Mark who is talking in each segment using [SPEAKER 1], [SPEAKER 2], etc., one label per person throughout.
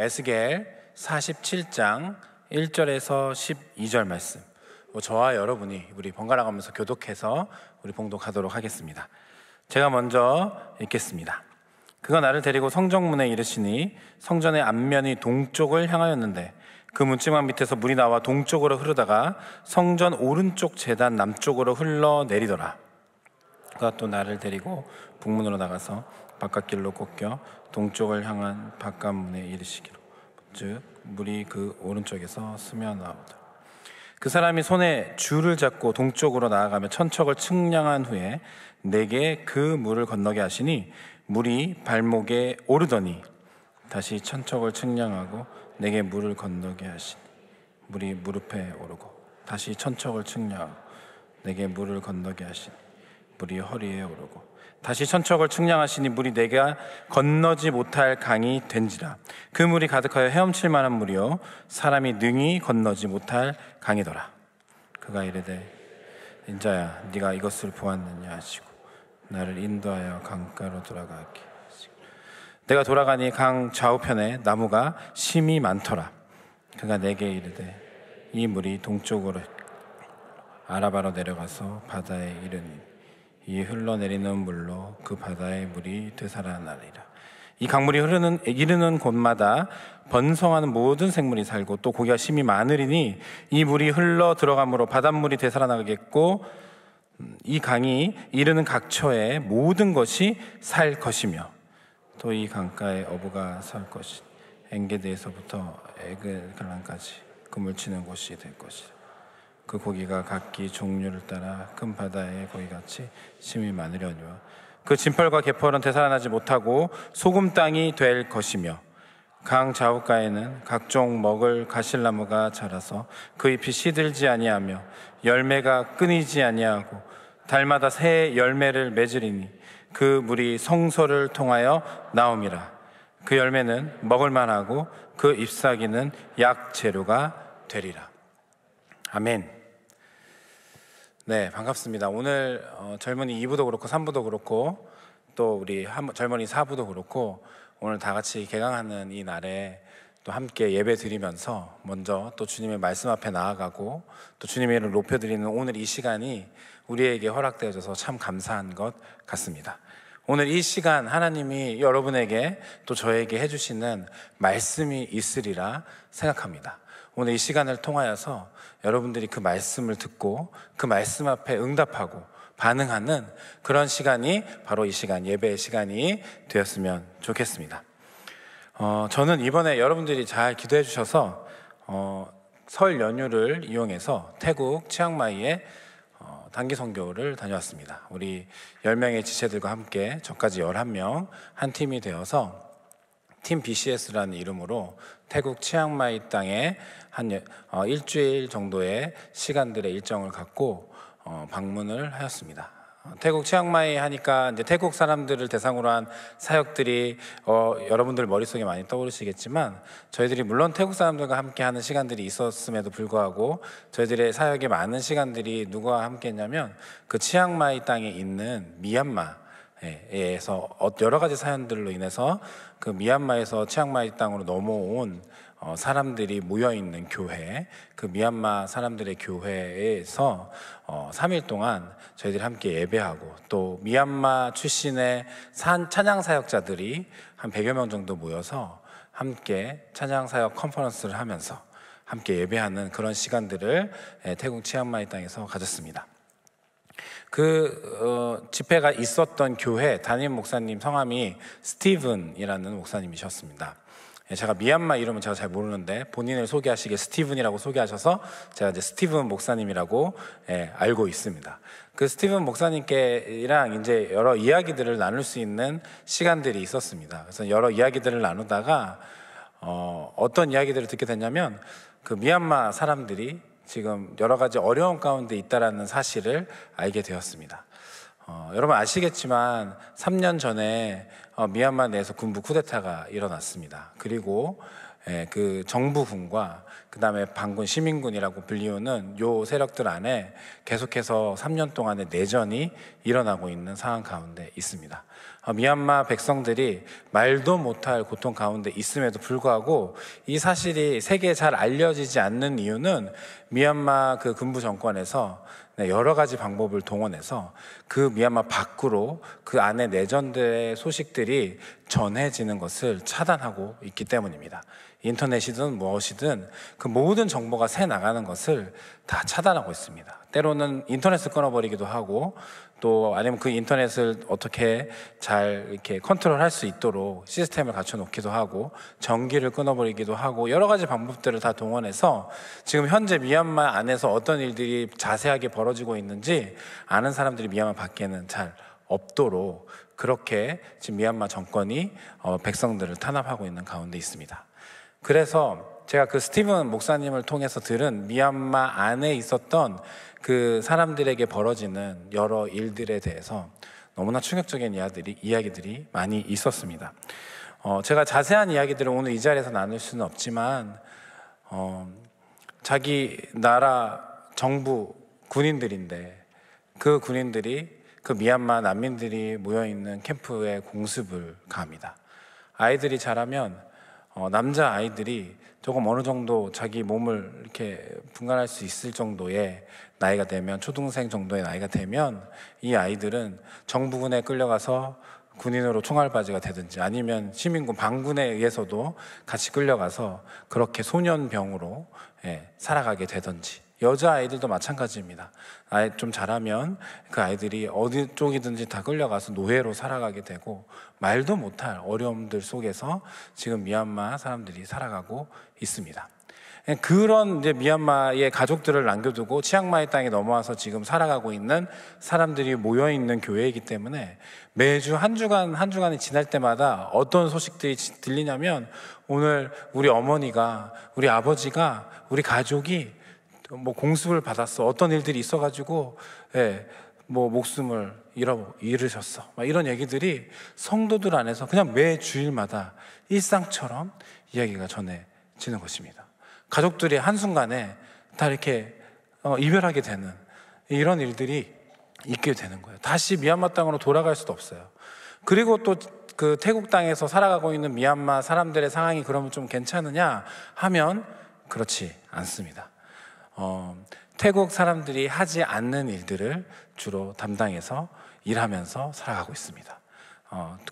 [SPEAKER 1] 에스겔 47장 1절에서 12절 말씀, 저와 여러분이 우리 번갈아 가면서 교독해서 우리 봉독하도록 하겠습니다. 제가 먼저 읽겠습니다. 그가 나를 데리고 성정문에 이르시니 성전의 앞면이 동쪽을 향하였는데 그 문지방 밑에서 물이 나와 동쪽으로 흐르다가 성전 오른쪽 제단 남쪽으로 흘러내리더라. 그가 또 나를 데리고 북문으로 나가서 바깥길로 꺾여 동쪽을 향한 바깥문에 이르시기로, 즉 물이 그 오른쪽에서 스며나오더라. 그 사람이 손에 줄을 잡고 동쪽으로 나아가며 천척을 측량한 후에 내게 그 물을 건너게 하시니 물이 발목에 오르더니 다시 천척을 측량하고 내게 물을 건너게 하시니 물이 무릎에 오르고 다시 천척을 측량하고 내게 물을 건너게 하시니 물이 허리에 오르고 다시 천척을 측량하시니 물이 내가 건너지 못할 강이 된지라. 그 물이 가득하여 헤엄칠 만한 물이요 사람이 능히 건너지 못할 강이더라. 그가 이르되 인자야, 네가 이것을 보았느냐 하시고 나를 인도하여 강가로 돌아가게 하시고 내가 돌아가니 강 좌우편에 나무가 심이 많더라. 그가 내게 이르되 이 물이 동쪽으로 아라바로 내려가서 바다에 이르니 이 흘러내리는 물로 그 바다의 물이 되살아나리라. 이 강물이 이르는 곳마다 번성하는 모든 생물이 살고 또 고기가 심이 많으리니 이 물이 흘러 들어가므로 바닷물이 되살아나겠고 이 강이 이르는 각처에 모든 것이 살 것이며 또 이 강가에 어부가 살 것이니 엔게디에서부터 에글갈란까지 그물치는 곳이 될 것이라. 그 고기가 각기 종류를 따라 큰 바다의 고기같이 심이 많으려니와 그 진펄과 개펄은 되살아나지 못하고 소금 땅이 될 것이며 강 좌우가에는 각종 먹을 가실나무가 자라서 그 잎이 시들지 아니하며 열매가 끊이지 아니하고 달마다 새 열매를 맺으리니 그 물이 성소를 통하여 나옴이라. 그 열매는 먹을 만하고 그 잎사귀는 약 재료가 되리라. 아멘. 네, 반갑습니다. 오늘 젊은이 2부도 그렇고 3부도 그렇고 또 우리 젊은이 4부도 그렇고 오늘 다 같이 개강하는 이 날에 또 함께 예배 드리면서 먼저 또 주님의 말씀 앞에 나아가고 또 주님의 이름을 높여드리는 오늘 이 시간이 우리에게 허락되어져서 참 감사한 것 같습니다. 오늘 이 시간 하나님이 여러분에게 또 저에게 해주시는 말씀이 있으리라 생각합니다. 오늘 이 시간을 통하여서 여러분들이 그 말씀을 듣고 그 말씀 앞에 응답하고 반응하는 그런 시간이 바로 이 시간, 예배의 시간이 되었으면 좋겠습니다. 저는 이번에 여러분들이 잘 기도해 주셔서 설 연휴를 이용해서 태국 치앙마이에 단기 선교를 다녀왔습니다. 우리 10명의 지체들과 함께 저까지 11명 한 팀이 되어서 팀 BCS라는 이름으로 태국 치앙마이 땅에 한 일주일 정도의 시간들의 일정을 갖고 방문을 하였습니다. 태국 치앙마이 하니까 이제 태국 사람들을 대상으로 한 사역들이 여러분들 머릿속에 많이 떠오르시겠지만 저희들이 물론 태국 사람들과 함께 하는 시간들이 있었음에도 불구하고 저희들의 사역의 많은 시간들이 누구와 함께 했냐면 그 치앙마이 땅에 있는 미얀마에서 여러 가지 사연들로 인해서 그 미얀마에서 치앙마이 땅으로 넘어온 사람들이 모여있는 교회, 그 미얀마 사람들의 교회에서 3일 동안 저희들이 함께 예배하고 또 미얀마 출신의 찬양 사역자들이 한 100여 명 정도 모여서 함께 찬양 사역 컨퍼런스를 하면서 함께 예배하는 그런 시간들을 태국 치앙마이 땅에서 가졌습니다. 그 집회가 있었던 교회 담임 목사님 성함이 스티븐이라는 목사님이셨습니다. 제가 미얀마 이름은 제가 잘 모르는데 본인을 소개하시기에 스티븐이라고 소개하셔서 제가 이제 스티븐 목사님이라고 알고 있습니다. 그 스티븐 목사님께랑 이제 여러 이야기들을 나눌 수 있는 시간들이 있었습니다. 그래서 여러 이야기들을 나누다가 어떤 이야기들을 듣게 됐냐면 그 미얀마 사람들이 지금 여러 가지 어려움 가운데 있다라는 사실을 알게 되었습니다. 여러분 아시겠지만 3년 전에 미얀마 내에서 군부 쿠데타가 일어났습니다. 그리고 그 정부군과 그 다음에 반군 시민군이라고 불리우는 요 세력들 안에 계속해서 3년 동안의 내전이 일어나고 있는 상황 가운데 있습니다. 미얀마 백성들이 말도 못할 고통 가운데 있음에도 불구하고 이 사실이 세계에 잘 알려지지 않는 이유는 미얀마 그 군부 정권에서 여러 가지 방법을 동원해서 그 미얀마 밖으로 그 안에 내전들의 소식들이 전해지는 것을 차단하고 있기 때문입니다. 인터넷이든 무엇이든 그 모든 정보가 새 나가는 것을 다 차단하고 있습니다. 때로는 인터넷을 끊어버리기도 하고 또 아니면 그 인터넷을 어떻게 잘 이렇게 컨트롤할 수 있도록 시스템을 갖춰 놓기도 하고 전기를 끊어버리기도 하고 여러 가지 방법들을 다 동원해서 지금 현재 미얀마 안에서 어떤 일들이 자세하게 벌어지고 있는지 아는 사람들이 미얀마 밖에는 잘 없도록 그렇게 지금 미얀마 정권이 백성들을 탄압하고 있는 가운데 있습니다. 그래서 제가 그 스티븐 목사님을 통해서 들은 미얀마 안에 있었던 그 사람들에게 벌어지는 여러 일들에 대해서 너무나 충격적인 이야기들이 많이 있었습니다. 제가 자세한 이야기들을 오늘 이 자리에서 나눌 수는 없지만 자기 나라 정부 군인들인데 그 군인들이 그 미얀마 난민들이 모여있는 캠프에 공습을 가합니다. 아이들이 자라면 남자 아이들이 조금 어느 정도 자기 몸을 이렇게 분간할 수 있을 정도의 나이가 되면 초등생 정도의 나이가 되면 이 아이들은 정부군에 끌려가서 군인으로 총알바지가 되든지 아니면 시민군 반군에 의해서도 같이 끌려가서 그렇게 소년병으로 살아가게 되든지 여자아이들도 마찬가지입니다. 좀 자라면 그 아이들이 어디 쪽이든지 다 끌려가서 노예로 살아가게 되고 말도 못할 어려움들 속에서 지금 미얀마 사람들이 살아가고 있습니다. 그런 이제 미얀마의 가족들을 남겨두고 치앙마이 땅에 넘어와서 지금 살아가고 있는 사람들이 모여있는 교회이기 때문에 매주 한 주간이 지날 때마다 어떤 소식들이 들리냐면 오늘 우리 어머니가 우리 아버지가 우리 가족이 뭐 공습을 받았어. 어떤 일들이 있어가지고, 뭐 목숨을 잃으셨어. 막 이런 얘기들이 성도들 안에서 그냥 매 주일마다 일상처럼 이야기가 전해지는 것입니다. 가족들이 한순간에 다 이렇게 이별하게 되는 이런 일들이 있게 되는 거예요. 다시 미얀마 땅으로 돌아갈 수도 없어요. 그리고 또 그 태국 땅에서 살아가고 있는 미얀마 사람들의 상황이 그러면 좀 괜찮으냐 하면 그렇지 않습니다. 태국 사람들이 하지 않는 일들을 주로 담당해서 일하면서 살아가고 있습니다.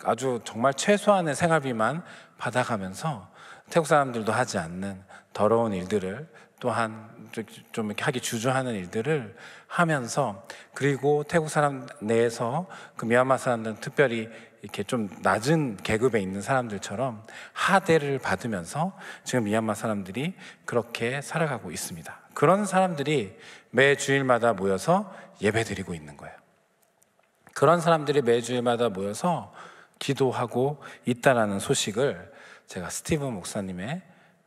[SPEAKER 1] 아주 정말 최소한의 생활비만 받아가면서 태국 사람들도 하지 않는 더러운 일들을 또한 좀 이렇게 하기 주저하는 일들을 하면서 그리고 태국 사람 내에서 그 미얀마 사람들은 특별히 이렇게 좀 낮은 계급에 있는 사람들처럼 하대를 받으면서 지금 미얀마 사람들이 그렇게 살아가고 있습니다. 그런 사람들이 매 주일마다 모여서 예배드리고 있는 거예요. 그런 사람들이 매 주일마다 모여서 기도하고 있다라는 소식을 제가 스티븐 목사님의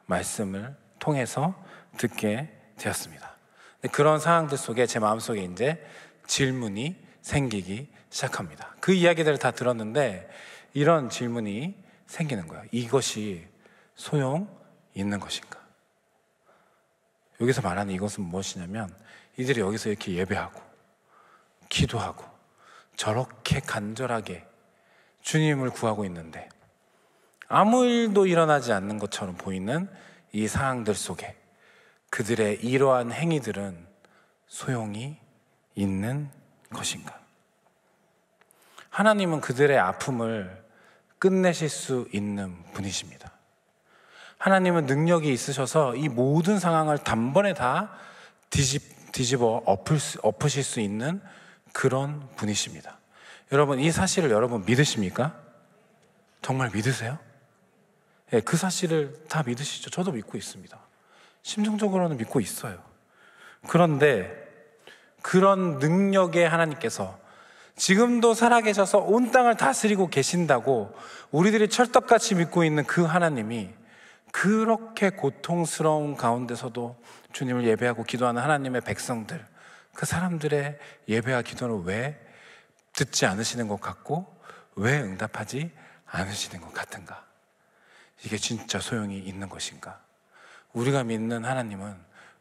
[SPEAKER 1] 말씀을 통해서 듣게 되었습니다. 그런 상황들 속에 제 마음속에 이제 질문이 생기기 시작합니다. 그 이야기들을 다 들었는데 이런 질문이 생기는 거예요. 이것이 소용 있는 것인가? 여기서 말하는 이것은 무엇이냐면 이들이 여기서 이렇게 예배하고 기도하고 저렇게 간절하게 주님을 구하고 있는데 아무 일도 일어나지 않는 것처럼 보이는 이 상황들 속에 그들의 이러한 행위들은 소용이 있는 것인가? 하나님은 그들의 아픔을 끝내실 수 있는 분이십니다. 하나님은 능력이 있으셔서 이 모든 상황을 단번에 다 뒤집어 엎으실 수 있는 그런 분이십니다. 여러분, 이 사실을 여러분 믿으십니까? 정말 믿으세요? 네, 그 사실을 다 믿으시죠? 저도 믿고 있습니다. 심정적으로는 믿고 있어요. 그런데 그런 능력의 하나님께서 지금도 살아계셔서 온 땅을 다스리고 계신다고 우리들이 철떡같이 믿고 있는 그 하나님이 그렇게 고통스러운 가운데서도 주님을 예배하고 기도하는 하나님의 백성들, 그 사람들의 예배와 기도는 왜 듣지 않으시는 것 같고 왜 응답하지 않으시는 것 같은가? 이게 진짜 소용이 있는 것인가? 우리가 믿는 하나님은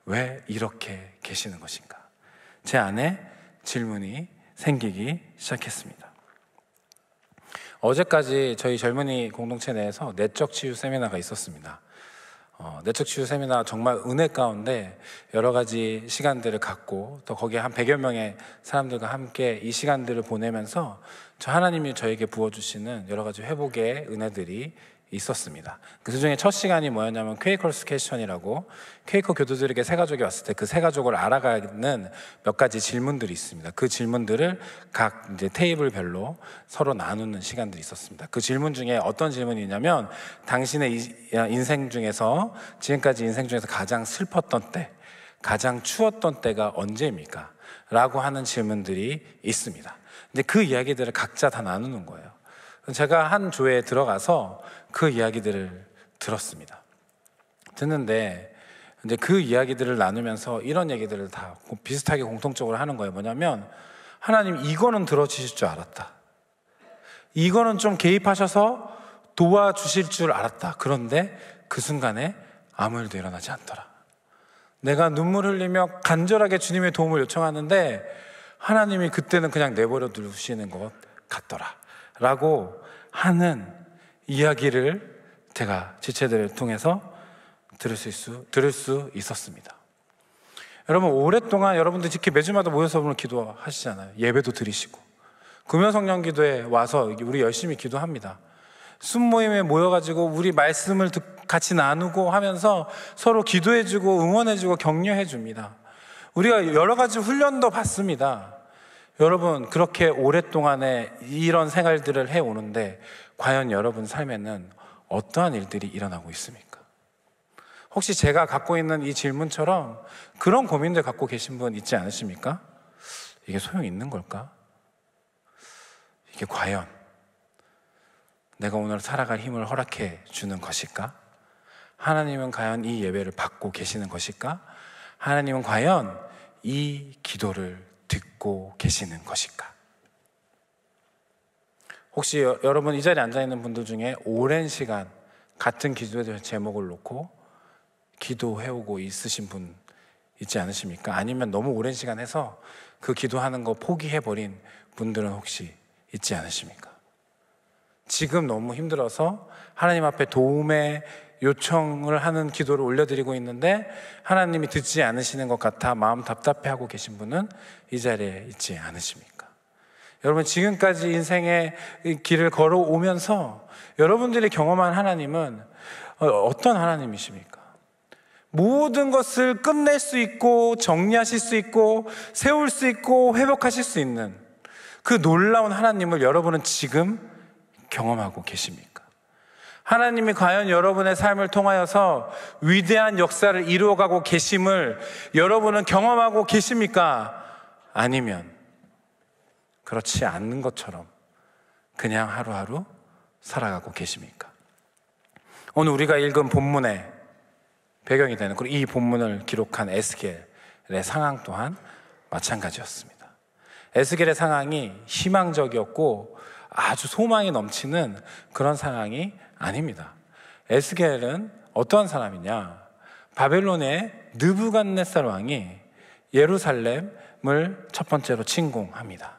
[SPEAKER 1] 왜 이렇게 계시는 것인가? 제 안에 질문이 생기기 시작했습니다. 어제까지 저희 젊은이 공동체 내에서 내적 치유 세미나가 있었습니다. 내적 치유 세미나 정말 은혜 가운데 여러 가지 시간들을 갖고 또 거기에 한 100여 명의 사람들과 함께 이 시간들을 보내면서 하나님이 저에게 부어주시는 여러 가지 회복의 은혜들이 있었습니다. 그 중에 첫 시간이 뭐였냐면 퀘이커스 퀘스천이라고 퀘이커 교도들에게 새 가족이 왔을 때 그 새 가족을 알아가는 몇 가지 질문들이 있습니다. 그 질문들을 각 이제 테이블별로 서로 나누는 시간들이 있었습니다. 그 질문 중에 어떤 질문이 있냐면 당신의 인생 중에서 지금까지 인생 중에서 가장 슬펐던 때, 가장 추웠던 때가 언제입니까? 라고 하는 질문들이 있습니다. 근데 그 이야기들을 각자 다 나누는 거예요. 제가 한 조에 들어가서 그 이야기들을 들었습니다. 듣는데 이제 그 이야기들을 나누면서 이런 얘기들을 다 비슷하게 공통적으로 하는 거예요. 뭐냐면 하나님 이거는 들어주실 줄 알았다. 이거는 좀 개입하셔서 도와주실 줄 알았다. 그런데 그 순간에 아무 일도 일어나지 않더라. 내가 눈물 흘리며 간절하게 주님의 도움을 요청하는데 하나님이 그때는 그냥 내버려 두시는 것 같더라 라고 하는 이야기를 제가 지체들을 통해서 들을 수 있었습니다. 여러분, 오랫동안 여러분들 특히 매주마다 모여서 오늘 기도하시잖아요. 예배도 드리시고 금요성령 기도에 와서 우리 열심히 기도합니다. 순모임에 모여가지고 우리 말씀을 같이 나누고 하면서 서로 기도해주고 응원해주고 격려해줍니다. 우리가 여러 가지 훈련도 받습니다. 여러분, 그렇게 오랫동안에 이런 생활들을 해오는데 과연 여러분 삶에는 어떠한 일들이 일어나고 있습니까? 혹시 제가 갖고 있는 이 질문처럼 그런 고민들 갖고 계신 분 있지 않으십니까? 이게 소용이 있는 걸까? 이게 과연 내가 오늘 살아갈 힘을 허락해 주는 것일까? 하나님은 과연 이 예배를 받고 계시는 것일까? 하나님은 과연 이 기도를 듣고 계시는 것일까? 혹시 여러분 이 자리에 앉아있는 분들 중에 오랜 시간 같은 기도의 제목을 놓고 기도해오고 있으신 분 있지 않으십니까? 아니면 너무 오랜 시간 해서 그 기도하는 거 포기해버린 분들은 혹시 있지 않으십니까? 지금 너무 힘들어서 하나님 앞에 도움의 요청을 하는 기도를 올려드리고 있는데 하나님이 듣지 않으시는 것 같아 마음 답답해하고 계신 분은 이 자리에 있지 않으십니까? 여러분, 지금까지 인생의 길을 걸어오면서 여러분들이 경험한 하나님은 어떤 하나님이십니까? 모든 것을 끝낼 수 있고 정리하실 수 있고 세울 수 있고 회복하실 수 있는 그 놀라운 하나님을 여러분은 지금 경험하고 계십니까? 하나님이 과연 여러분의 삶을 통하여서 위대한 역사를 이루어가고 계심을 여러분은 경험하고 계십니까? 아니면 그렇지 않는 것처럼 그냥 하루하루 살아가고 계십니까? 오늘 우리가 읽은 본문의 배경이 되는, 그리고 이 본문을 기록한 에스겔의 상황 또한 마찬가지였습니다. 에스겔의 상황이 희망적이었고 아주 소망이 넘치는 그런 상황이 아닙니다. 에스겔은 어떠한 사람이냐? 바벨론의 느부갓네살 왕이 예루살렘을 첫 번째로 침공합니다.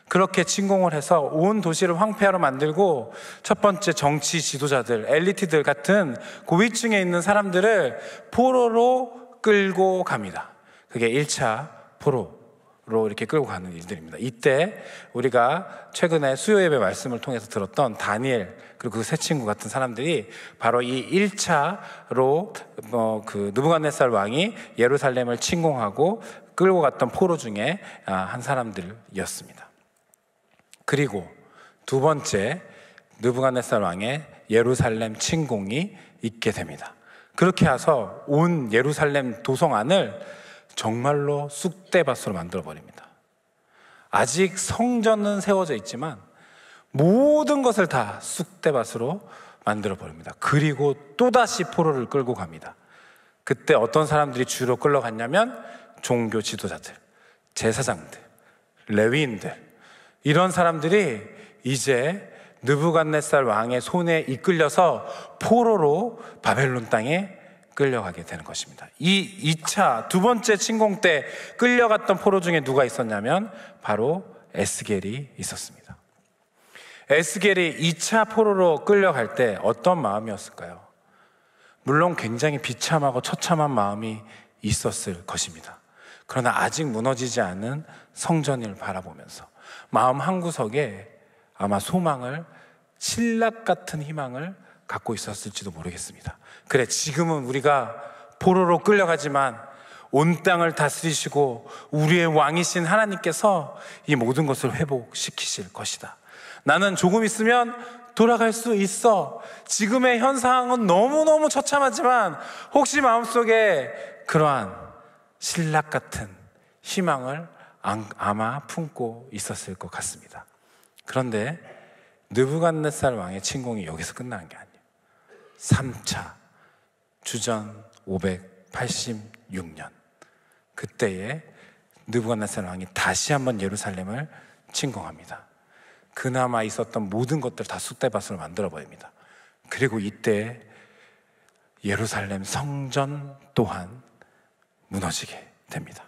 [SPEAKER 1] 그렇게 침공을 해서 온 도시를 황폐하로 만들고 첫 번째 정치 지도자들, 엘리트들 같은 고위층에 있는 사람들을 포로로 끌고 갑니다. 그게 1차 포로로 이렇게 끌고 가는 일들입니다. 이때 우리가 최근에 수요 예배 말씀을 통해서 들었던 다니엘 그리고 그 세 친구 같은 사람들이 바로 이 1차로 그 느부갓네살 왕이 예루살렘을 침공하고 끌고 갔던 포로 중에 한 사람들이었습니다. 그리고 두 번째 느부갓네살 왕의 예루살렘 침공이 있게 됩니다. 그렇게 해서 온 예루살렘 도성 안을 정말로 쑥대밭으로 만들어버립니다. 아직 성전은 세워져 있지만 모든 것을 다 쑥대밭으로 만들어버립니다. 그리고 또다시 포로를 끌고 갑니다. 그때 어떤 사람들이 주로 끌려갔냐면 종교 지도자들, 제사장들, 레위인들, 이런 사람들이 이제 느부갓네살 왕의 손에 이끌려서 포로로 바벨론 땅에 끌려가게 되는 것입니다. 이 2차 두 번째 침공 때 끌려갔던 포로 중에 누가 있었냐면 바로 에스겔이 있었습니다. 에스겔이 2차 포로로 끌려갈 때 어떤 마음이었을까요? 물론 굉장히 비참하고 처참한 마음이 있었을 것입니다. 그러나 아직 무너지지 않은 성전을 바라보면서 마음 한구석에 아마 소망을, 신락 같은 희망을 갖고 있었을지도 모르겠습니다. 그래, 지금은 우리가 포로로 끌려가지만 온 땅을 다스리시고 우리의 왕이신 하나님께서 이 모든 것을 회복시키실 것이다. 나는 조금 있으면 돌아갈 수 있어. 지금의 현 상황은 너무너무 처참하지만 혹시 마음속에 그러한 신락 같은 희망을 아마 품고 있었을 것 같습니다. 그런데 느부갓네살 왕의 침공이 여기서 끝나는 게 아니에요. 3차 주전 586년 그때에 느부갓네살 왕이 다시 한번 예루살렘을 침공합니다. 그나마 있었던 모든 것들 다 쑥대밭으로 만들어버립니다. 그리고 이때 예루살렘 성전 또한 무너지게 됩니다.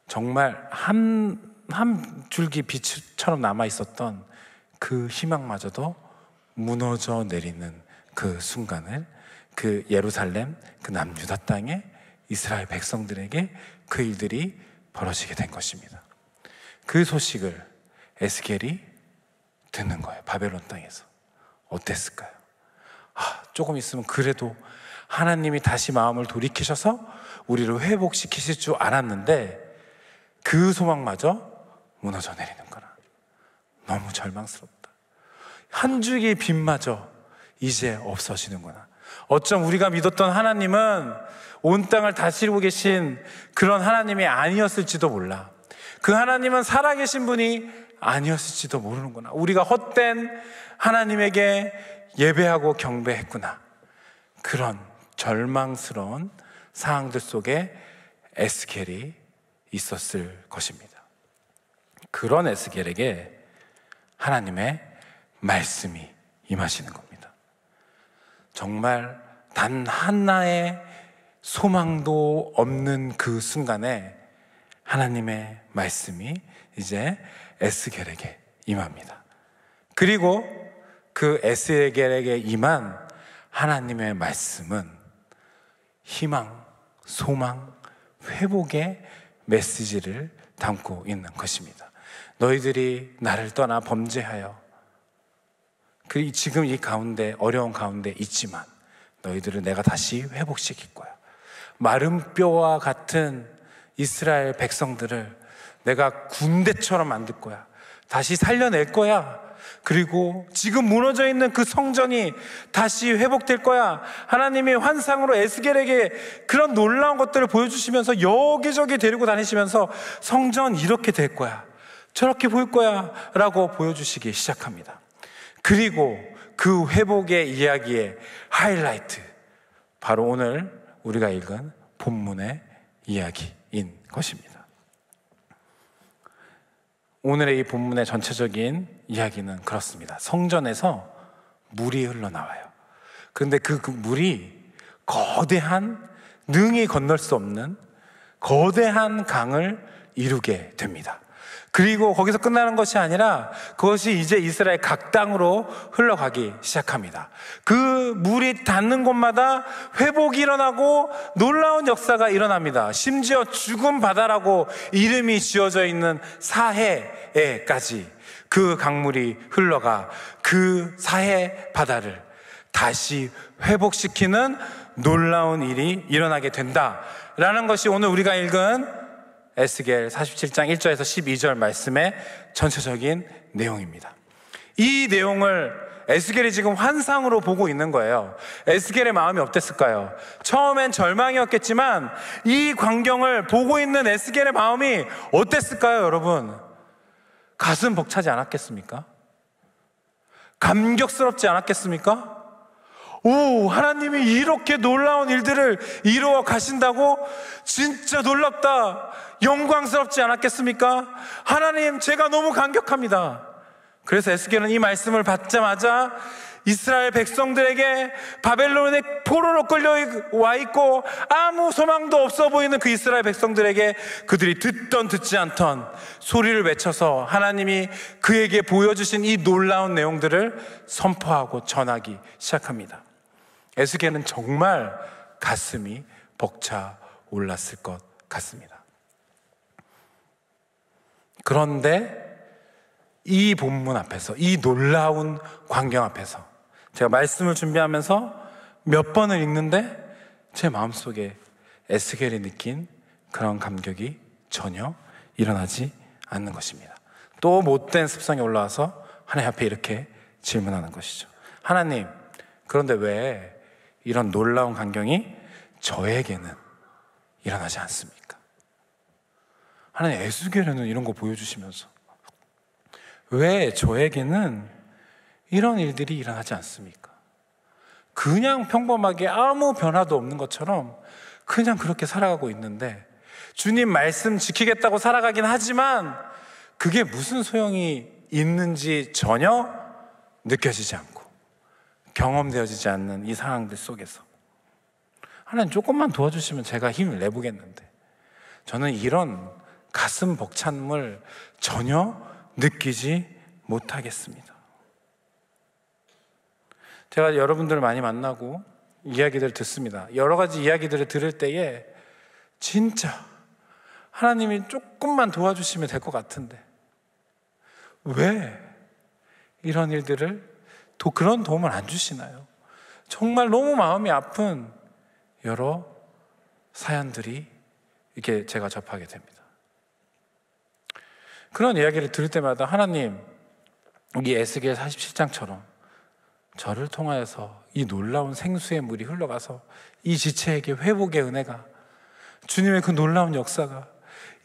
[SPEAKER 1] 정말 한 줄기 빛처럼 남아있었던 그 희망마저도 무너져 내리는 그 순간을 그 예루살렘, 그 남유다 땅에 이스라엘 백성들에게 그 일들이 벌어지게 된 것입니다. 그 소식을 에스겔이 듣는 거예요. 바벨론 땅에서. 어땠을까요? 조금 있으면 그래도 하나님이 다시 마음을 돌이키셔서 우리를 회복시키실 줄 알았는데 그 소망마저 무너져 내리는구나. 너무 절망스럽다. 한 줄기 빛마저 이제 없어지는구나. 어쩜 우리가 믿었던 하나님은 온 땅을 다스리고 계신 그런 하나님이 아니었을지도 몰라. 그 하나님은 살아계신 분이 아니었을지도 모르는구나. 우리가 헛된 하나님에게 예배하고 경배했구나. 그런 절망스러운 상황들 속에 에스겔이 있었을 것입니다. 그런 에스겔에게 하나님의 말씀이 임하시는 겁니다. 정말 단 하나의 소망도 없는 그 순간에 하나님의 말씀이 이제 에스겔에게 임합니다. 그리고 그 에스겔에게 임한 하나님의 말씀은 희망, 소망, 회복의 메시지를 담고 있는 것입니다. 너희들이 나를 떠나 범죄하여 지금 이 가운데 어려운 가운데 있지만 너희들을 내가 다시 회복시킬 거야. 마른 뼈와 같은 이스라엘 백성들을 내가 군대처럼 만들 거야. 다시 살려낼 거야. 그리고 지금 무너져 있는 그 성전이 다시 회복될 거야. 하나님이 환상으로 에스겔에게 그런 놀라운 것들을 보여주시면서 여기저기 데리고 다니시면서 성전 이렇게 될 거야, 저렇게 보일 거야 라고 보여주시기 시작합니다. 그리고 그 회복의 이야기의 하이라이트, 바로 오늘 우리가 읽은 본문의 이야기인 것입니다. 오늘의 이 본문의 전체적인 이야기는 그렇습니다. 성전에서 물이 흘러나와요. 그런데 그 물이 거대한, 능히 건널 수 없는 거대한 강을 이루게 됩니다. 그리고 거기서 끝나는 것이 아니라 그것이 이제 이스라엘 각 땅으로 흘러가기 시작합니다. 그 물이 닿는 곳마다 회복이 일어나고 놀라운 역사가 일어납니다. 심지어 죽은 바다라고 이름이 지어져 있는 사해에까지 그 강물이 흘러가 그 사해 바다를 다시 회복시키는 놀라운 일이 일어나게 된다라는 것이 오늘 우리가 읽은 에스겔 47장 1절에서 12절 말씀의 전체적인 내용입니다. 이 내용을 에스겔이 지금 환상으로 보고 있는 거예요. 에스겔의 마음이 어땠을까요? 처음엔 절망이었겠지만 이 광경을 보고 있는 에스겔의 마음이 어땠을까요, 여러분? 가슴 벅차지 않았겠습니까? 감격스럽지 않았겠습니까? 오, 하나님이 이렇게 놀라운 일들을 이루어 가신다고? 진짜 놀랍다, 영광스럽지 않았겠습니까? 하나님, 제가 너무 감격합니다. 그래서 에스겔은 이 말씀을 받자마자 이스라엘 백성들에게 바벨론의 포로로 끌려와 있고 아무 소망도 없어 보이는 그 이스라엘 백성들에게 그들이 듣던 듣지 않던 소리를 외쳐서 하나님이 그에게 보여주신 이 놀라운 내용들을 선포하고 전하기 시작합니다. 에스겔은 정말 가슴이 벅차 올랐을 것 같습니다. 그런데 이 본문 앞에서, 이 놀라운 광경 앞에서 제가 말씀을 준비하면서 몇 번을 읽는데 제 마음속에 에스겔이 느낀 그런 감격이 전혀 일어나지 않는 것입니다. 또 못된 습성이 올라와서 하나님 앞에 이렇게 질문하는 것이죠. 하나님, 그런데 왜 이런 놀라운 광경이 저에게는 일어나지 않습니까? 하나님, 에스겔에는 이런 거 보여주시면서 왜 저에게는 이런 일들이 일어나지 않습니까? 그냥 평범하게 아무 변화도 없는 것처럼 그냥 그렇게 살아가고 있는데, 주님 말씀 지키겠다고 살아가긴 하지만 그게 무슨 소용이 있는지 전혀 느껴지지 않고 경험되어지지 않는 이 상황들 속에서 하나님, 조금만 도와주시면 제가 힘을 내보겠는데 저는 이런 가슴 벅찬물 전혀 느끼지 못하겠습니다. 제가 여러분들을 많이 만나고 이야기들을 듣습니다. 여러 가지 이야기들을 들을 때에 진짜 하나님이 조금만 도와주시면 될 것 같은데 왜 이런 일들을 그런 도움을 안 주시나요? 정말 너무 마음이 아픈 여러 사연들이 이렇게 제가 접하게 됩니다. 그런 이야기를 들을 때마다 하나님, 이 에스겔 47장처럼 저를 통하여서 이 놀라운 생수의 물이 흘러가서 이 지체에게 회복의 은혜가, 주님의 그 놀라운 역사가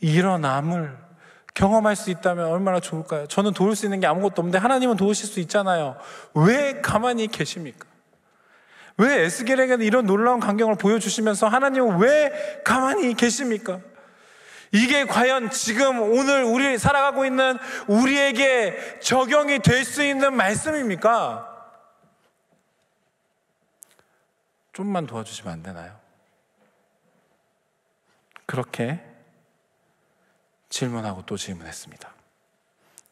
[SPEAKER 1] 일어남을 경험할 수 있다면 얼마나 좋을까요? 저는 도울 수 있는 게 아무것도 없는데 하나님은 도우실 수 있잖아요. 왜 가만히 계십니까? 왜 에스겔에게는 이런 놀라운 광경을 보여주시면서 하나님은 왜 가만히 계십니까? 이게 과연 지금 오늘 우리 살아가고 있는 우리에게 적용이 될 수 있는 말씀입니까? 좀만 도와주시면 안 되나요? 그렇게 질문하고 또 질문했습니다.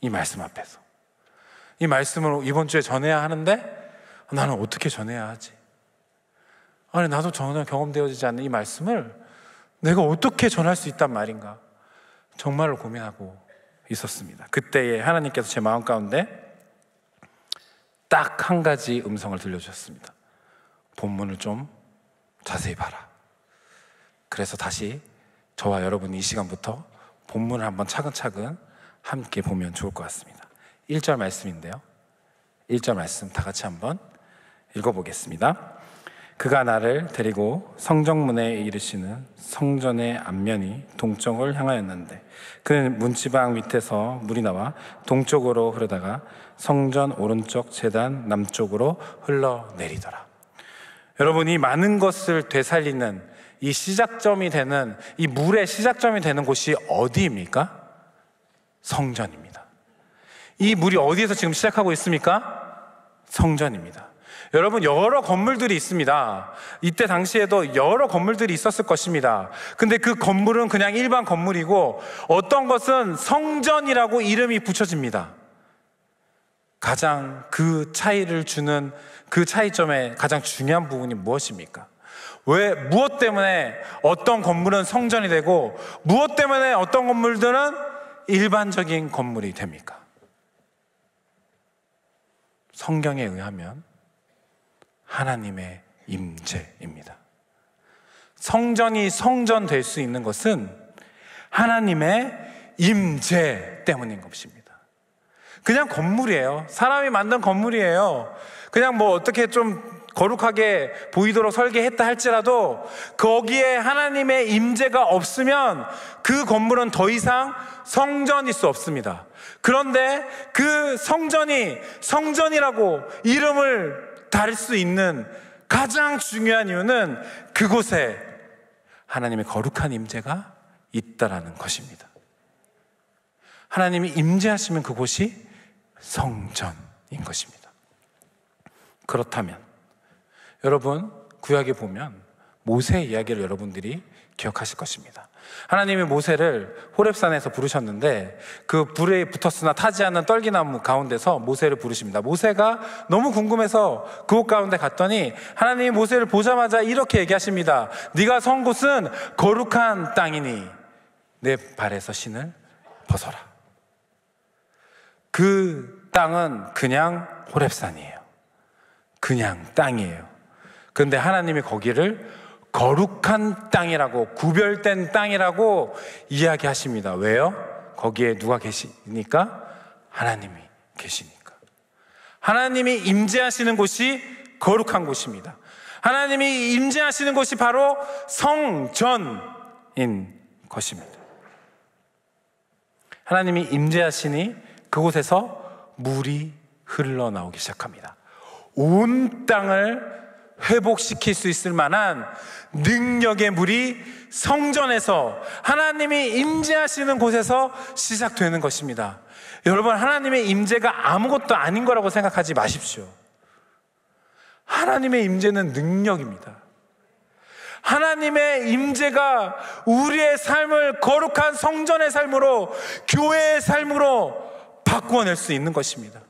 [SPEAKER 1] 이 말씀 앞에서. 이 말씀을 이번 주에 전해야 하는데 나는 어떻게 전해야 하지? 아니, 나도 전혀 경험되어지지 않는 이 말씀을 내가 어떻게 전할 수 있단 말인가? 정말로 고민하고 있었습니다. 그때에 하나님께서 제 마음 가운데 딱 한 가지 음성을 들려주셨습니다. 본문을 좀 자세히 봐라. 그래서 다시 저와 여러분이 이 시간부터 본문을 한번 차근차근 함께 보면 좋을 것 같습니다. 1절 말씀인데요, 1절 말씀 다 같이 한번 읽어보겠습니다. 그가 나를 데리고 성정문에 이르시는 성전의 앞면이 동쪽을 향하였는데 그는 문지방 밑에서 물이 나와 동쪽으로 흐르다가 성전 오른쪽 제단 남쪽으로 흘러내리더라. 여러분, 이 많은 것을 되살리는 이 시작점이 되는, 이 물의 시작점이 되는 곳이 어디입니까? 성전입니다. 이 물이 어디에서 지금 시작하고 있습니까? 성전입니다. 여러분, 여러 건물들이 있습니다. 이때 당시에도 여러 건물들이 있었을 것입니다. 근데 그 건물은 그냥 일반 건물이고 어떤 것은 성전이라고 이름이 붙여집니다. 가장 그 차이를 주는 그 차이점의 가장 중요한 부분이 무엇입니까? 왜, 무엇 때문에 어떤 건물은 성전이 되고 무엇 때문에 어떤 건물들은 일반적인 건물이 됩니까? 성경에 의하면 하나님의 임재입니다. 성전이 성전 될 수 있는 것은 하나님의 임재 때문인 것입니다. 그냥 건물이에요. 사람이 만든 건물이에요. 그냥 뭐 어떻게 좀 거룩하게 보이도록 설계했다 할지라도 거기에 하나님의 임재가 없으면 그 건물은 더 이상 성전일 수 없습니다. 그런데 그 성전이 성전이라고 이름을 달 수 있는 가장 중요한 이유는 그곳에 하나님의 거룩한 임재가 있다라는 것입니다. 하나님이 임재하시면 그곳이 성전인 것입니다. 그렇다면 여러분, 구약에 보면 모세의 이야기를 여러분들이 기억하실 것입니다. 하나님이 모세를 호렙산에서 부르셨는데 그 불에 붙었으나 타지 않는 떨기나무 가운데서 모세를 부르십니다. 모세가 너무 궁금해서 그곳 가운데 갔더니 하나님이 모세를 보자마자 이렇게 얘기하십니다. 네가 선 곳은 거룩한 땅이니 내 발에서 신을 벗어라. 그 땅은 그냥 호렙산이에요. 그냥 땅이에요. 그런데 하나님이 거기를 거룩한 땅이라고, 구별된 땅이라고 이야기하십니다. 왜요? 거기에 누가 계시니까? 하나님이 계시니까. 하나님이 임재하시는 곳이 거룩한 곳입니다. 하나님이 임재하시는 곳이 바로 성전인 것입니다. 하나님이 임재하시니 그곳에서 물이 흘러나오기 시작합니다. 온 땅을 회복시킬 수 있을 만한 능력의 물이 성전에서, 하나님이 임재하시는 곳에서 시작되는 것입니다. 여러분, 하나님의 임재가 아무것도 아닌 거라고 생각하지 마십시오. 하나님의 임재는 능력입니다. 하나님의 임재가 우리의 삶을 거룩한 성전의 삶으로, 교회의 삶으로 바꾸어낼 수 있는 것입니다.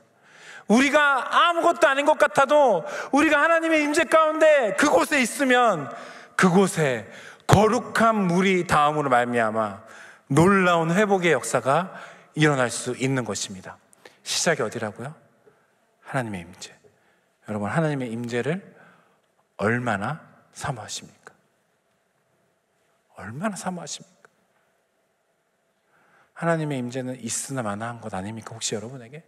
[SPEAKER 1] 우리가 아무것도 아닌 것 같아도 우리가 하나님의 임재 가운데 그곳에 있으면 그곳에 거룩한 물이 닿음으로 말미암아 놀라운 회복의 역사가 일어날 수 있는 것입니다. 시작이 어디라고요? 하나님의 임재. 여러분, 하나님의 임재를 얼마나 사모하십니까? 얼마나 사모하십니까? 하나님의 임재는 있으나 마나한 것 아닙니까? 혹시 여러분에게?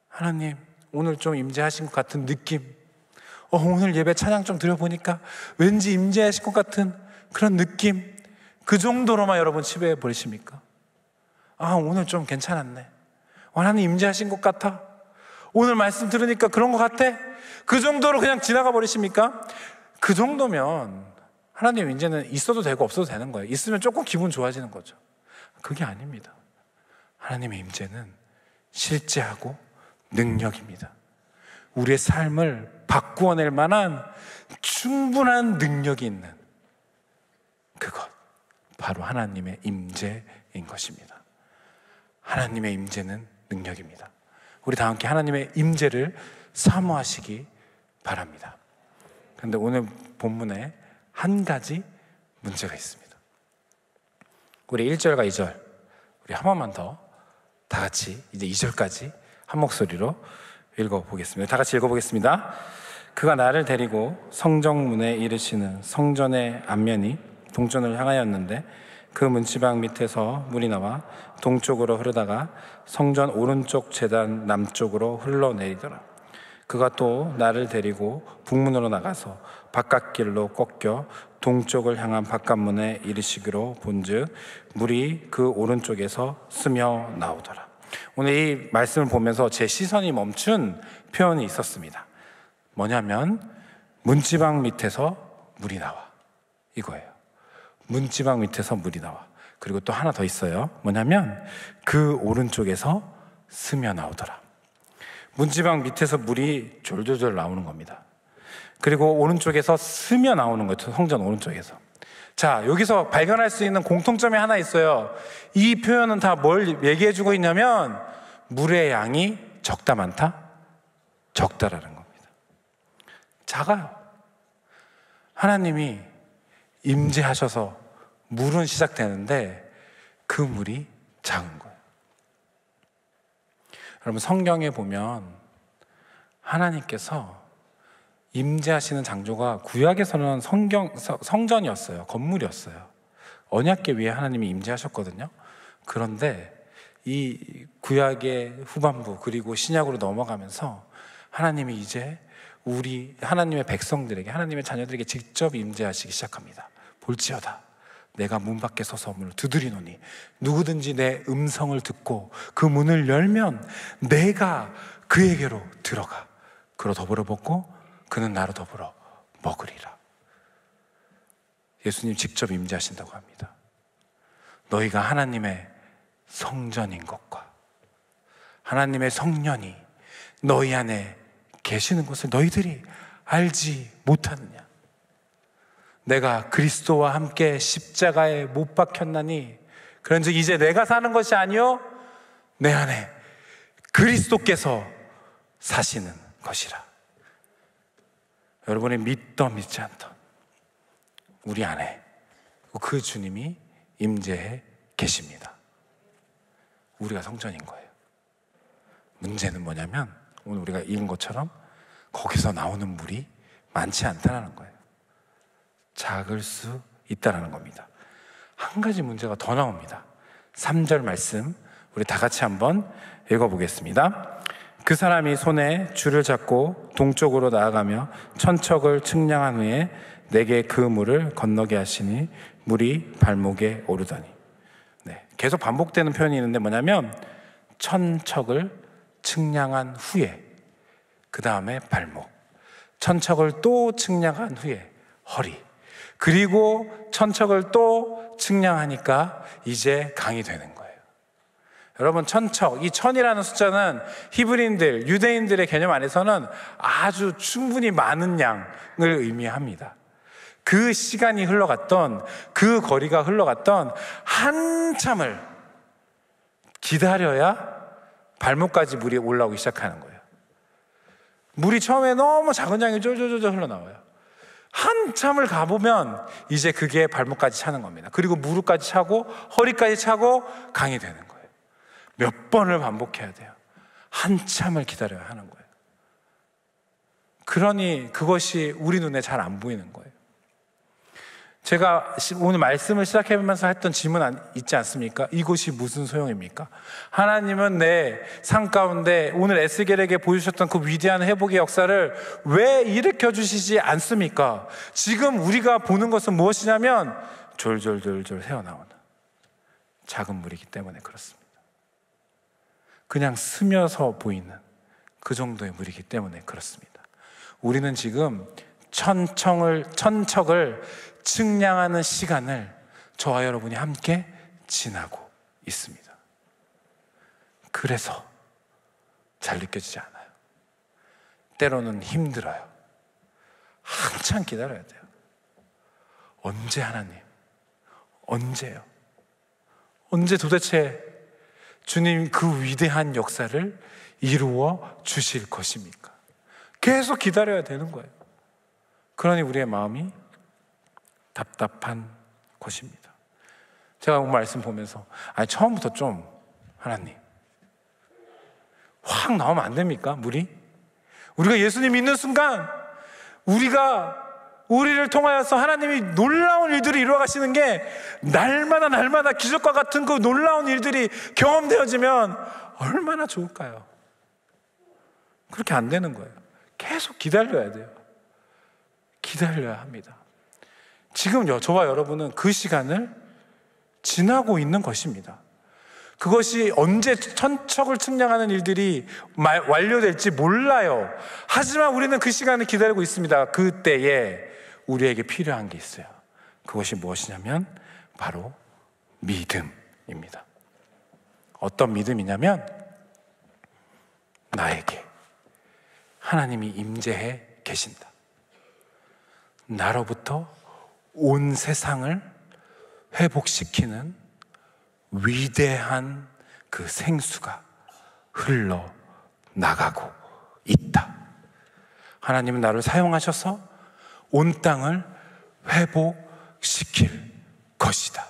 [SPEAKER 1] 하나님, 오늘 좀 임재하신 것 같은 느낌, 오늘 예배 찬양 좀 드려보니까 왠지 임재하신 것 같은 그런 느낌, 그 정도로만 여러분 치부해 버리십니까? 오늘 좀 괜찮았네. 하나님 임재하신 것 같아. 오늘 말씀 들으니까 그런 것 같아. 그 정도로 그냥 지나가 버리십니까? 그 정도면 하나님의 임재는 있어도 되고 없어도 되는 거예요. 있으면 조금 기분 좋아지는 거죠. 그게 아닙니다. 하나님의 임재는 실제하고 능력입니다. 우리의 삶을 바꾸어낼 만한 충분한 능력이 있는 그것, 바로 하나님의 임재인 것입니다. 하나님의 임재는 능력입니다. 우리 다 함께 하나님의 임재를 사모하시기 바랍니다. 그런데 오늘 본문에 한 가지 문제가 있습니다. 우리 1절과 2절 우리 한 번만 더 다 같이 이제 2절까지 한 목소리로 읽어보겠습니다. 다 같이 읽어보겠습니다. 그가 나를 데리고 성정문에 이르시는 성전의 앞면이 동전을 향하였는데 그 문지방 밑에서 물이 나와 동쪽으로 흐르다가 성전 오른쪽 제단 남쪽으로 흘러내리더라. 그가 또 나를 데리고 북문으로 나가서 바깥길로 꺾여 동쪽을 향한 바깥문에 이르시기로 본즉 물이 그 오른쪽에서 스며 나오더라. 오늘 이 말씀을 보면서 제 시선이 멈춘 표현이 있었습니다. 뭐냐면 문지방 밑에서 물이 나와, 이거예요. 문지방 밑에서 물이 나와. 그리고 또 하나 더 있어요. 뭐냐면 그 오른쪽에서 스며 나오더라. 문지방 밑에서 물이 졸졸졸 나오는 겁니다. 그리고 오른쪽에서 스며 나오는 거죠. 성전 오른쪽에서. 자, 여기서 발견할 수 있는 공통점이 하나 있어요. 이 표현은 다 뭘 얘기해주고 있냐면 물의 양이 적다 많다? 적다라는 겁니다. 작아요. 하나님이 임재하셔서 물은 시작되는데 그 물이 작은 거예요. 여러분, 성경에 보면 하나님께서 임재하시는 장소가 구약에서는 성전이었어요. 건물이었어요. 언약궤 위에 하나님이 임재하셨거든요. 그런데 이 구약의 후반부 그리고 신약으로 넘어가면서 하나님이 이제 우리 하나님의 백성들에게, 하나님의 자녀들에게 직접 임재하시기 시작합니다. 볼지어다 내가 문 밖에 서서 문을 두드리노니 누구든지 내 음성을 듣고 그 문을 열면 내가 그에게로 들어가 그로 더불어 먹고 그는 나로 더불어 먹으리라. 예수님 직접 임재하신다고 합니다. 너희가 하나님의 성전인 것과 하나님의 성령이 너희 안에 계시는 것을 너희들이 알지 못하느냐. 내가 그리스도와 함께 십자가에 못 박혔나니 그런즉 이제 내가 사는 것이 아니요 내 안에 그리스도께서 사시는 것이라. 여러분이 믿던 믿지 않던 우리 안에 그 주님이 임재해 계십니다. 우리가 성전인 거예요. 문제는 뭐냐면 오늘 우리가 읽은 것처럼 거기서 나오는 물이 많지 않다는 거예요. 작을 수 있다는 겁니다. 한 가지 문제가 더 나옵니다. 3절 말씀 우리 다 같이 한번 읽어보겠습니다. 그 사람이 손에 줄을 잡고 동쪽으로 나아가며 천척을 측량한 후에 내게 그 물을 건너게 하시니 물이 발목에 오르더니. 계속 반복되는 표현이 있는데 뭐냐면 천척을 측량한 후에, 그 다음에 발목, 천척을 또 측량한 후에 허리, 그리고 천척을 또 측량하니까 이제 강이 되는 거예요. 여러분, 천척, 이 천이라는 숫자는 히브리인들, 유대인들의 개념 안에서는 아주 충분히 많은 양을 의미합니다. 그 시간이 흘러갔던, 그 거리가 흘러갔던 한참을 기다려야 발목까지 물이 올라오기 시작하는 거예요. 물이 처음에 너무 작은 양이 쫄쫄쫄 흘러나와요. 한참을 가보면 이제 그게 발목까지 차는 겁니다. 그리고 무릎까지 차고 허리까지 차고 강이 되는 거예요. 몇 번을 반복해야 돼요. 한참을 기다려야 하는 거예요. 그러니 그것이 우리 눈에 잘 안 보이는 거예요. 제가 오늘 말씀을 시작해보면서 했던 질문 있지 않습니까? 이곳이 무슨 소용입니까? 하나님은 내 삶 가운데 오늘 에스겔에게 보여주셨던 그 위대한 회복의 역사를 왜 일으켜 주시지 않습니까? 지금 우리가 보는 것은 무엇이냐면 졸졸졸졸 새어나오는 작은 물이기 때문에 그렇습니다. 그냥 스며서 보이는 그 정도의 물이기 때문에 그렇습니다. 우리는 지금 천척을 측량하는 시간을 저와 여러분이 함께 지나고 있습니다. 그래서 잘 느껴지지 않아요. 때로는 힘들어요. 한참 기다려야 돼요. 언제 하나님? 언제요? 언제 도대체 주님 그 위대한 역사를 이루어 주실 것입니까? 계속 기다려야 되는 거예요. 그러니 우리의 마음이 답답한 것입니다. 제가 오늘 말씀 보면서 처음부터 좀 하나님 확 나오면 안 됩니까? 물이? 우리가 예수님 믿는 순간 우리를 통하여서 하나님이 놀라운 일들을 이루어 가시는 게 날마다 기적과 같은 그 놀라운 일들이 경험되어지면 얼마나 좋을까요? 그렇게 안 되는 거예요. 계속 기다려야 돼요. 기다려야 합니다. 지금 저와 여러분은 그 시간을 지나고 있는 것입니다. 그것이 언제 천척을 측량하는 일들이 완료될지 몰라요. 하지만 우리는 그 시간을 기다리고 있습니다. 그때에 우리에게 필요한 게 있어요. 그것이 무엇이냐면 바로 믿음입니다. 어떤 믿음이냐면 나에게 하나님이 임재해 계신다. 나로부터 온 세상을 회복시키는 위대한 그 생수가 흘러나가고 있다. 하나님은 나를 사용하셔서 온 땅을 회복시킬 것이다.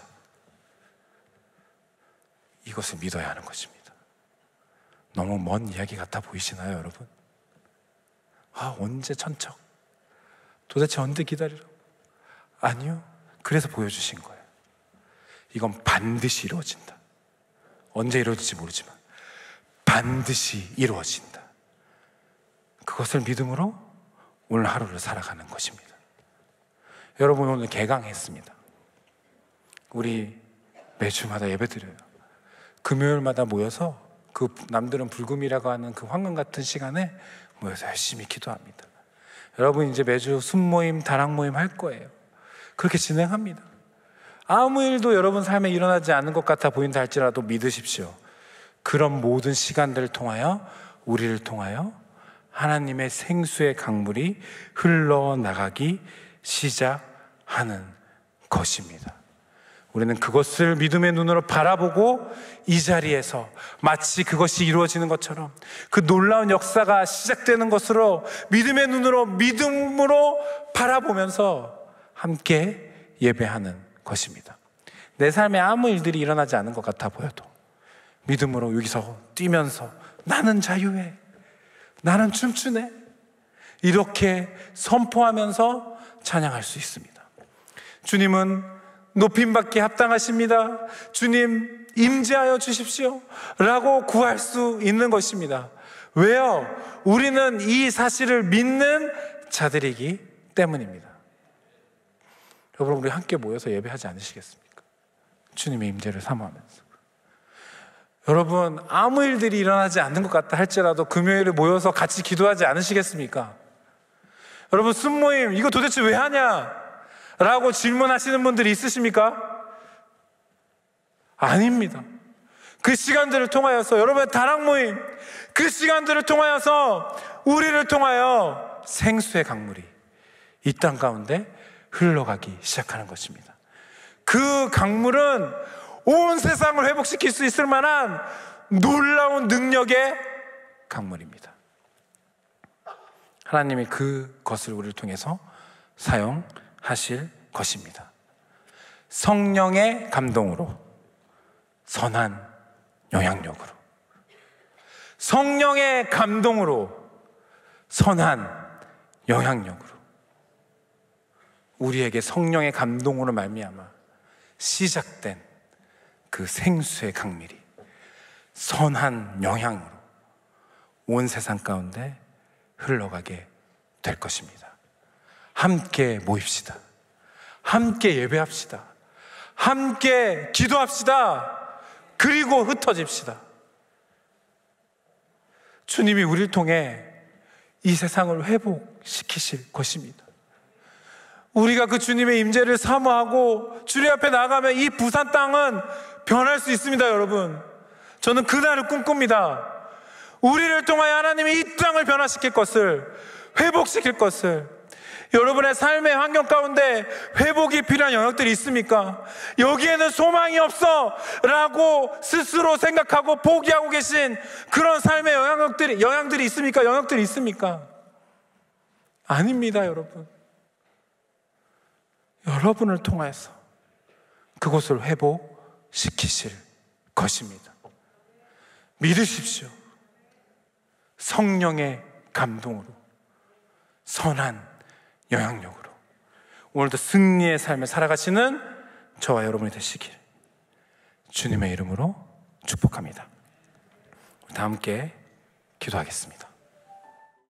[SPEAKER 1] 이것을 믿어야 하는 것입니다. 너무 먼 이야기 같아 보이시나요, 여러분? 언제 천척? 도대체 언제 기다리라고? 아니요. 그래서 보여주신 거예요. 이건 반드시 이루어진다. 언제 이루어질지 모르지만 반드시 이루어진다. 그것을 믿음으로 오늘 하루를 살아가는 것입니다. 여러분, 오늘 개강했습니다. 우리 매주마다 예배드려요. 금요일마다 모여서 그 남들은 불금이라고 하는 그 황금 같은 시간에 모여서 열심히 기도합니다. 여러분 이제 매주 순모임, 다락모임 할 거예요. 그렇게 진행합니다. 아무 일도 여러분 삶에 일어나지 않는 것 같아 보인다 할지라도 믿으십시오. 그런 모든 시간들을 통하여, 우리를 통하여 하나님의 생수의 강물이 흘러나가기 시작하는 것입니다. 우리는 그것을 믿음의 눈으로 바라보고 이 자리에서 마치 그것이 이루어지는 것처럼 그 놀라운 역사가 시작되는 것으로 믿음의 눈으로, 믿음으로 바라보면서 함께 예배하는 것입니다. 내 삶에 아무 일들이 일어나지 않은 것 같아 보여도 믿음으로 여기서 뛰면서 나는 자유해, 나는 춤추네, 이렇게 선포하면서 찬양할 수 있습니다. 주님은 높임받기에 합당하십니다. 주님 임재하여 주십시오 라고 구할 수 있는 것입니다. 왜요? 우리는 이 사실을 믿는 자들이기 때문입니다. 여러분, 우리 함께 모여서 예배하지 않으시겠습니까? 주님의 임재를 사모하면서. 여러분, 아무 일들이 일어나지 않는 것 같다 할지라도 금요일에 모여서 같이 기도하지 않으시겠습니까? 여러분, 순모임 이거 도대체 왜 하냐? 라고 질문하시는 분들이 있으십니까? 아닙니다. 그 시간들을 통하여서, 여러분의 다락모임, 그 시간들을 통하여서 우리를 통하여 생수의 강물이 이 땅 가운데 흘러가기 시작하는 것입니다. 그 강물은 온 세상을 회복시킬 수 있을 만한 놀라운 능력의 강물입니다. 하나님이 그것을 우리를 통해서 사용하실 것입니다. 성령의 감동으로, 선한 영향력으로, 성령의 감동으로, 선한 영향력으로, 우리에게 성령의 감동으로 말미암아 시작된 그 생수의 강물이 선한 영향으로 온 세상 가운데 흘러가게 될 것입니다. 함께 모입시다. 함께 예배합시다. 함께 기도합시다. 그리고 흩어집시다. 주님이 우리를 통해 이 세상을 회복시키실 것입니다. 우리가 그 주님의 임재를 사모하고 주님 앞에 나가면 이 부산 땅은 변할 수 있습니다. 여러분, 저는 그날을 꿈꿉니다. 우리를 통하여 하나님이 이 땅을 변화시킬 것을, 회복시킬 것을. 여러분의 삶의 환경 가운데 회복이 필요한 영역들이 있습니까? 여기에는 소망이 없어 라고 스스로 생각하고 포기하고 계신 그런 삶의 영향들이 있습니까? 영역들이 있습니까? 아닙니다. 여러분, 여러분을 통해서 그곳을 회복시키실 것입니다. 믿으십시오. 성령의 감동으로, 선한 영향력으로 오늘도 승리의 삶을 살아가시는 저와 여러분이 되시길 주님의 이름으로 축복합니다. 다 함께 기도하겠습니다.